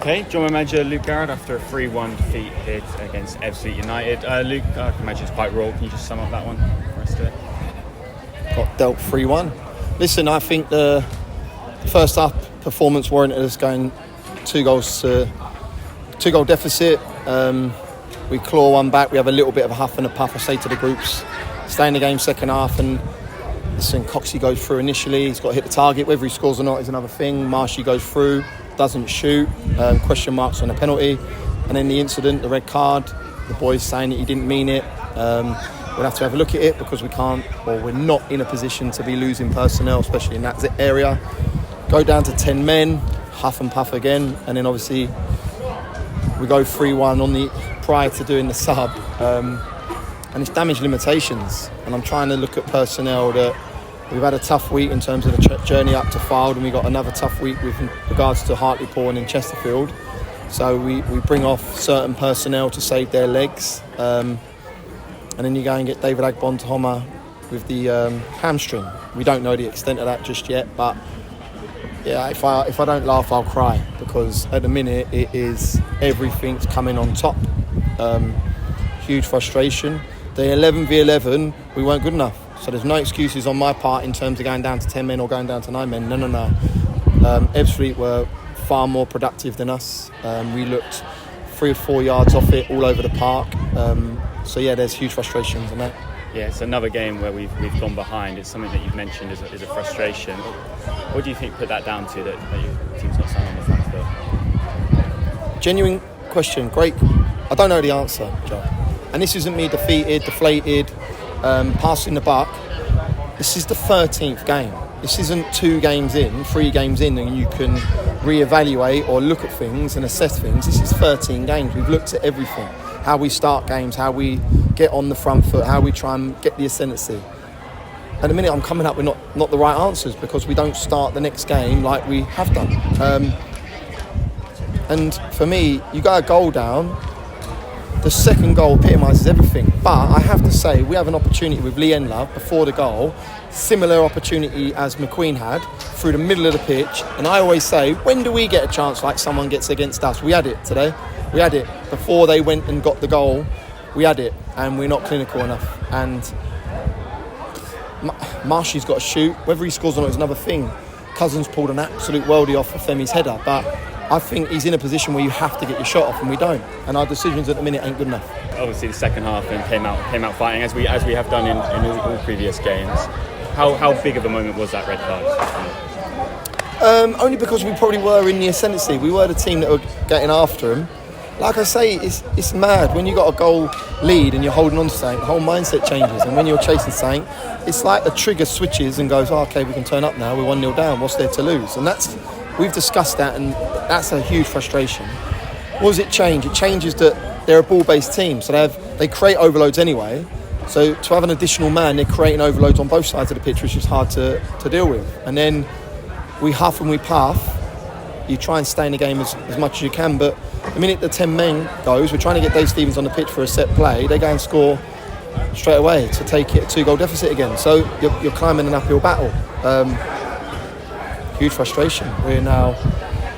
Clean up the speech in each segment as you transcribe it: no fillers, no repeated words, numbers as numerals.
Okay, join my manager Luke Garrard after a 3-1 defeat here against Ebbsfleet United. Luke, I can imagine it's quite raw. Can you just sum up that one for us today? Got dealt 3-1. Listen, I think the first half performance warranted us going 2-goal deficit. We claw one back. We have a little bit of a huff and a puff. I say to the groups, stay in the game second half. And listen, Coxey goes through initially. He's got to hit the target. Whether he scores or not is another thing. Marshy goes through, doesn't shoot. Question marks on the penalty. And then the incident, the red card. The boys saying that he didn't mean it. We'll have to have a look at it because we're not in a position to be losing personnel, especially in that area. Go down to 10 men, huff and puff again, and then obviously we go 3-1 prior to doing the sub, and it's damage limitations. And I'm trying to look at personnel that we've had a tough week in terms of the journey up to Fylde, and we got another tough week with regards to Hartlepool and Chesterfield. So we bring off certain personnel to save their legs. And then you go and get David Agbon with the hamstring. We don't know the extent of that just yet, but yeah, if I don't laugh, I'll cry, because at the minute it is everything's coming on top. Huge frustration. The 11v11, we weren't good enough. So there's no excuses on my part in terms of going down to 10 men or going down to 9 men. No. Ebbsfleet were far more productive than us. We looked 3 or 4 yards off it all over the park. So yeah, there's huge frustrations in that. Yeah, it's another game where we've gone behind. It's something that you've mentioned is a frustration. What do you think put that down to, that your team's not standing on the front foot? Genuine question, great. I don't know the answer, Joe. And this isn't me deflated, passing the buck. This is the 13th game. This isn't 2 games in, 3 games in, and you can reevaluate or look at things and assess things. This is 13 games. We've looked at everything. How we start games, how we get on the front foot, how we try and get the ascendancy. At the minute, I'm coming up with not the right answers, because we don't start the next game like we have done. And for me, you go a goal down, the second goal epitomises everything. But I have to say, we have an opportunity with Lee Enlove before the goal, similar opportunity as McQueen had, through the middle of the pitch. And I always say, when do we get a chance like someone gets against us? We had it today. We had it before they went and got the goal. We had it, and we're not clinical enough. And Marshy's got to shoot. Whether he scores or not is another thing. Cousins pulled an absolute worldie off of Femi's header, but I think he's in a position where you have to get your shot off, and we don't. And our decisions at the minute ain't good enough. Obviously, the second half and came out fighting as we have done in all previous games. How big of a moment was that red card? Only because we probably were in the ascendancy. We were the team that were getting after him. Like I say, it's mad. When you got a goal lead and you're holding on to something, the whole mindset changes. And when you're chasing something, it's like a trigger switches and goes, okay, we can turn up now. We're 1-0 down. What's there to lose? And we've discussed that, and that's a huge frustration. What does it change? It changes that they're a ball-based team, so they create overloads anyway. So to have an additional man, they're creating overloads on both sides of the pitch, which is hard to deal with. And then we huff and we puff. You try and stay in the game as much as you can, but the minute the 10 men goes, we're trying to get Dave Stevens on the pitch for a set play, they go and score straight away to take it a 2-goal deficit again. So you're climbing an uphill battle. Huge frustration. We're now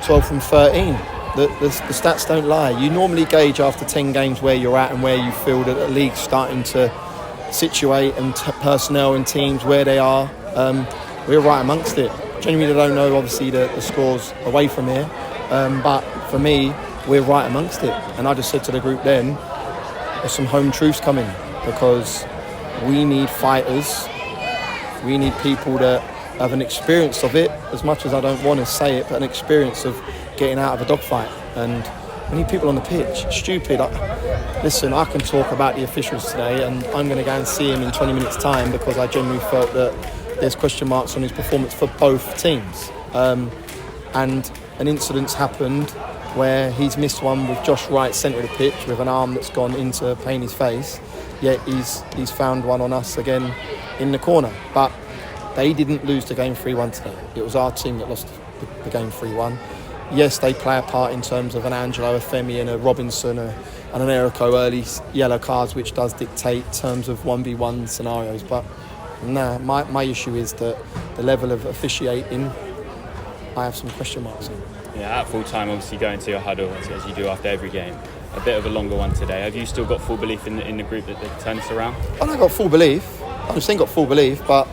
12 from 13. The stats don't lie. You normally gauge after 10 games where you're at and where you feel that the league's starting to situate, and personnel and teams where they are. We're right amongst it. Genuinely don't know, obviously, the scores away from here. But for me, we're right amongst it. And I just said to the group then, there's some home truths coming, because we need fighters. We need people that have an experience of it, as much as I don't want to say it, but an experience of getting out of a dogfight. And we need people on the pitch. Stupid. Listen, I can talk about the officials today, and I'm going to go and see him in 20 minutes' time, because I genuinely felt that there's question marks on his performance for both teams. And an incident's happened where he's missed one with Josh Wright centre of the pitch with an arm that's gone into Payne's face, yet he's found one on us again in the corner. But they didn't lose the game 3-1 today. It was our team that lost the game 3-1. Yes, they play a part in terms of an Angelo, a Femi and a Robinson and an Erico early yellow cards, which does dictate terms of 1v1 scenarios. But my issue is that the level of officiating, I have some question marks on. Yeah, at full time, obviously going to your huddle as you do after every game. A bit of a longer one today. Have you still got full belief in the group that they turn this around? I don't got full belief. I'm still got full belief, but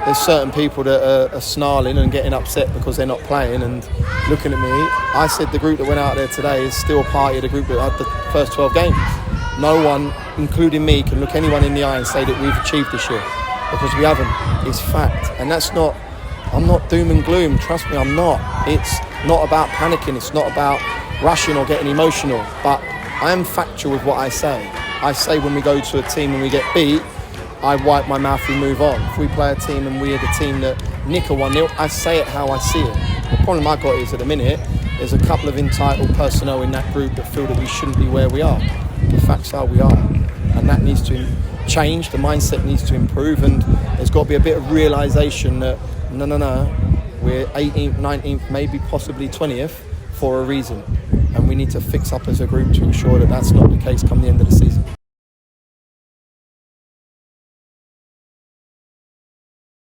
there's certain people that are snarling and getting upset because they're not playing and looking at me. I said the group that went out there today is still part of the group that had the first 12 games. No one, including me, can look anyone in the eye and say that we've achieved this year, because we haven't. It's fact. And that's not, I'm not doom and gloom, trust me, I'm not. It's not about panicking, it's not about rushing or getting emotional, but I am factual with what I say. I say when we go to a team and we get beat, I wipe my mouth and move on. If we play a team and we're the team that nick a 1-0, I say it how I see it. The problem I got is at the minute, there's a couple of entitled personnel in that group that feel that we shouldn't be where we are. The facts are we are. And that needs to change, the mindset needs to improve, and there's got to be a bit of realisation that no, we're 18th, 19th, maybe possibly 20th for a reason. And we need to fix up as a group to ensure that that's not the case come the end of the season.